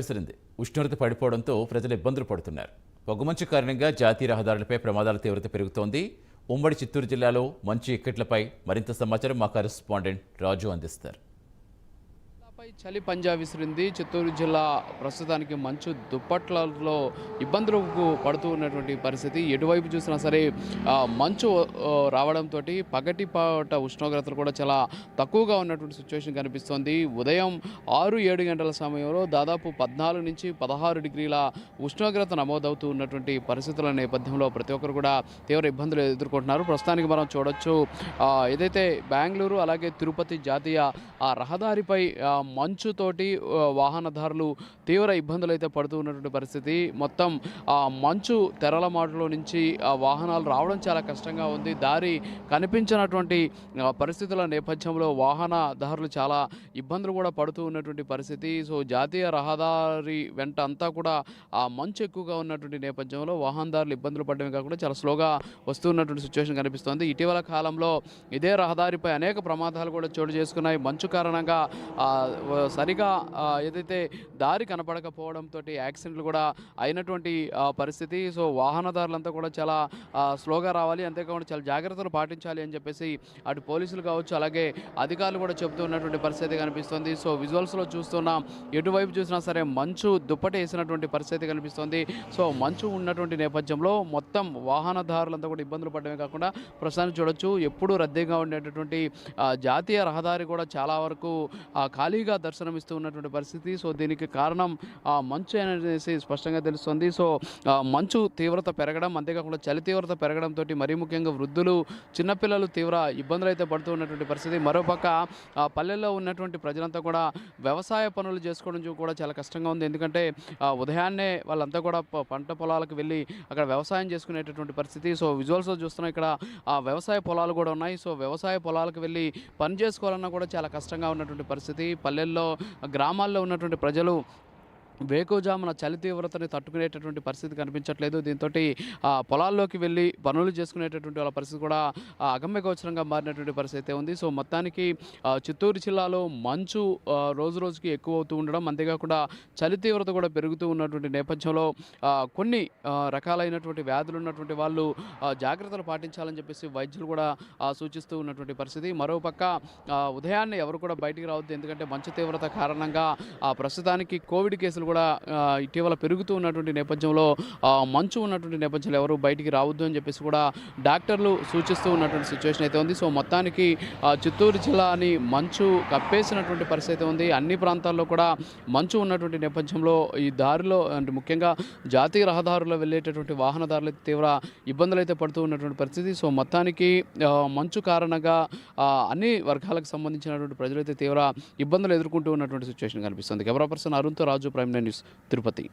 విసిరింది. ఉష్ణోగ్రత పడిపోవడంతో ప్రజలు ఇబ్బందులు పడుతున్నారు. పొగమంచు కారణంగా జాతీయ రహదారులపై ప్రమాదాల తీవ్రత పెరుగుతోంది. ఉమ్మడి చిత్తూరు జిల్లాలో మంచు ఇక్కట్లపై మరింత సమాచారం మా కరెస్పాండెంట్ రాజు అందిస్తారు. చలి పంజా విసిరింది. చిత్తూరు జిల్లా ప్రస్తుతానికి మంచు దుప్పట్లలో ఇబ్బందులకు పడుతూ ఉన్నటువంటి పరిస్థితి. ఎటువైపు చూసినా సరే మంచు రావడంతో పగటిపాట ఉష్ణోగ్రతలు కూడా చాలా తక్కువగా ఉన్నటువంటి సిచ్యువేషన్ కనిపిస్తోంది. ఉదయం 6-7 గంటల సమయంలో దాదాపు 14 నుంచి 16 డిగ్రీల ఉష్ణోగ్రత నమోదవుతూ ఉన్నటువంటి పరిస్థితుల నేపథ్యంలో ప్రతి ఒక్కరు కూడా తీవ్ర ఇబ్బందులు ఎదుర్కొంటున్నారు. ప్రస్తుతానికి మనం చూడొచ్చు, ఏదైతే బెంగళూరు అలాగే తిరుపతి జాతీయ రహదారిపై మంచుతోటి వాహనదారులు తీవ్ర ఇబ్బందులు అయితే పడుతూ ఉన్నటువంటి పరిస్థితి. మొత్తం మంచు తెరల మాటలో నుంచి వాహనాలు రావడం చాలా కష్టంగా ఉంది. దారి కనిపించినటువంటి పరిస్థితుల నేపథ్యంలో వాహనదారులు చాలా ఇబ్బందులు కూడా పడుతూ ఉన్నటువంటి పరిస్థితి. సో జాతీయ రహదారి వెంట అంతా కూడా మంచు ఎక్కువగా ఉన్నటువంటి నేపథ్యంలో వాహనదారులు ఇబ్బందులు పడడమే కాకుండా చాలా స్లోగా వస్తున్నటువంటి సిచ్యువేషన్ కనిపిస్తోంది. ఇటీవల కాలంలో ఇదే రహదారిపై అనేక ప్రమాదాలు కూడా చోటు చేసుకున్నాయి. మంచు కారణంగా సరిగా ఏదైతే దారి కనపడకపోవడంతో యాక్సిడెంట్లు కూడా అయినటువంటి పరిస్థితి. సో వాహనదారులంతా కూడా చాలా స్లోగా రావాలి, అంతేకాకుండా చాలా జాగ్రత్తలు పాటించాలి అని చెప్పేసి అటు పోలీసులు కావచ్చు అలాగే అధికారులు కూడా చెబుతూ ఉన్నటువంటి పరిస్థితి కనిపిస్తుంది. సో విజువల్స్లో చూస్తున్నాం, ఎటువైపు చూసినా సరే మంచు దుప్పటి వేసినటువంటి పరిస్థితి కనిపిస్తుంది. సో మంచు ఉన్నటువంటి నేపథ్యంలో మొత్తం వాహనదారులంతా కూడా ఇబ్బందులు పడడమే కాకుండా ప్రస్తుతానికి చూడొచ్చు, ఎప్పుడూ రద్దీగా ఉండేటటువంటి జాతీయ రహదారి కూడా చాలా వరకు ఖాళీగా దర్శనమిస్తూ ఉన్నటువంటి పరిస్థితి. సో దీనికి కారణం మంచు అనేసి స్పష్టంగా తెలుస్తుంది. సో మంచు తీవ్రత పెరగడం, అంతేకాకుండా చలి తీవ్రత పెరగడంతో మరీ ముఖ్యంగా వృద్ధులు, చిన్నపిల్లలు తీవ్ర ఇబ్బందులు అయితే పడుతూ ఉన్నటువంటి పరిస్థితి. మరోపక్క పల్లెల్లో ఉన్నటువంటి ప్రజలంతా కూడా వ్యవసాయ పనులు చేసుకోవడం కూడా చాలా కష్టంగా ఉంది. ఎందుకంటే ఉదయాన్నే వాళ్ళంతా కూడా పంట పొలాలకు వెళ్ళి అక్కడ వ్యవసాయం చేసుకునేటటువంటి పరిస్థితి. సో విజువల్స్లో చూస్తున్నాం, ఇక్కడ వ్యవసాయ పొలాలు కూడా ఉన్నాయి. సో వ్యవసాయ పొలాలకు వెళ్ళి పని చేసుకోవాలన్నా కూడా చాలా కష్టంగా ఉన్నటువంటి పరిస్థితి. పల్లెల్లో గ్రామాల్లో ఉన్నటువంటి ప్రజలు వేకువజామున చలి తీవ్రతని తట్టుకునేటటువంటి పరిస్థితి కనిపించట్లేదు. దీంతో పొలాల్లోకి వెళ్ళి పనులు చేసుకునేటటువంటి వాళ్ళ పరిస్థితి కూడా అగమ్యగోచరంగా మారినటువంటి పరిస్థితి ఉంది. సో మొత్తానికి చిత్తూరు జిల్లాలో మంచు రోజు రోజుకి ఎక్కువ అవుతూ ఉండడం, అంతేకాకుండా చలి తీవ్రత కూడా పెరుగుతూ ఉన్నటువంటి నేపథ్యంలో కొన్ని రకాలైనటువంటి వ్యాధులు ఉన్నటువంటి వాళ్ళు జాగ్రత్తలు పాటించాలని చెప్పేసి వైద్యులు కూడా సూచిస్తూ ఉన్నటువంటి పరిస్థితి. మరోపక్క ఉదయాన్నే ఎవరు కూడా బయటికి రావద్దు, ఎందుకంటే మంచు తీవ్రత కారణంగా ప్రస్తుతానికి కోవిడ్ కేసులు కూడా ఇటీవల పెరుగుతూ ఉన్నటువంటి నేపథ్యంలో మంచు ఉన్నటువంటి నేపథ్యంలో ఎవరు బయటికి రావద్దు అని చెప్పేసి కూడా డాక్టర్లు సూచిస్తూ ఉన్నటువంటి సిచ్యువేషన్ అయితే ఉంది. సో మొత్తానికి చిత్తూరు జిల్లాని మంచు కప్పేసినటువంటి పరిస్థితి ఉంది. అన్ని ప్రాంతాల్లో కూడా మంచు ఉన్నటువంటి నేపథ్యంలో ఈ దారిలో అంటే ముఖ్యంగా జాతీయ రహదారుల్లో వెళ్ళేటటువంటి వాహనదారులు తీవ్ర ఇబ్బందులు అయితే పడుతూ ఉన్నటువంటి పరిస్థితి. సో మొత్తానికి మంచు కారణంగా అన్ని వర్గాలకు సంబంధించినటువంటి ప్రజలైతే తీవ్ర ఇబ్బందులు ఎదుర్కొంటూ ఉన్నటువంటి సిచ్యువేషన్ కనిపిస్తుంది. కెమెరా పర్సన్ అరుణ్తో రాజు, ప్రైమ్ న్యూస్, తిరుపతి.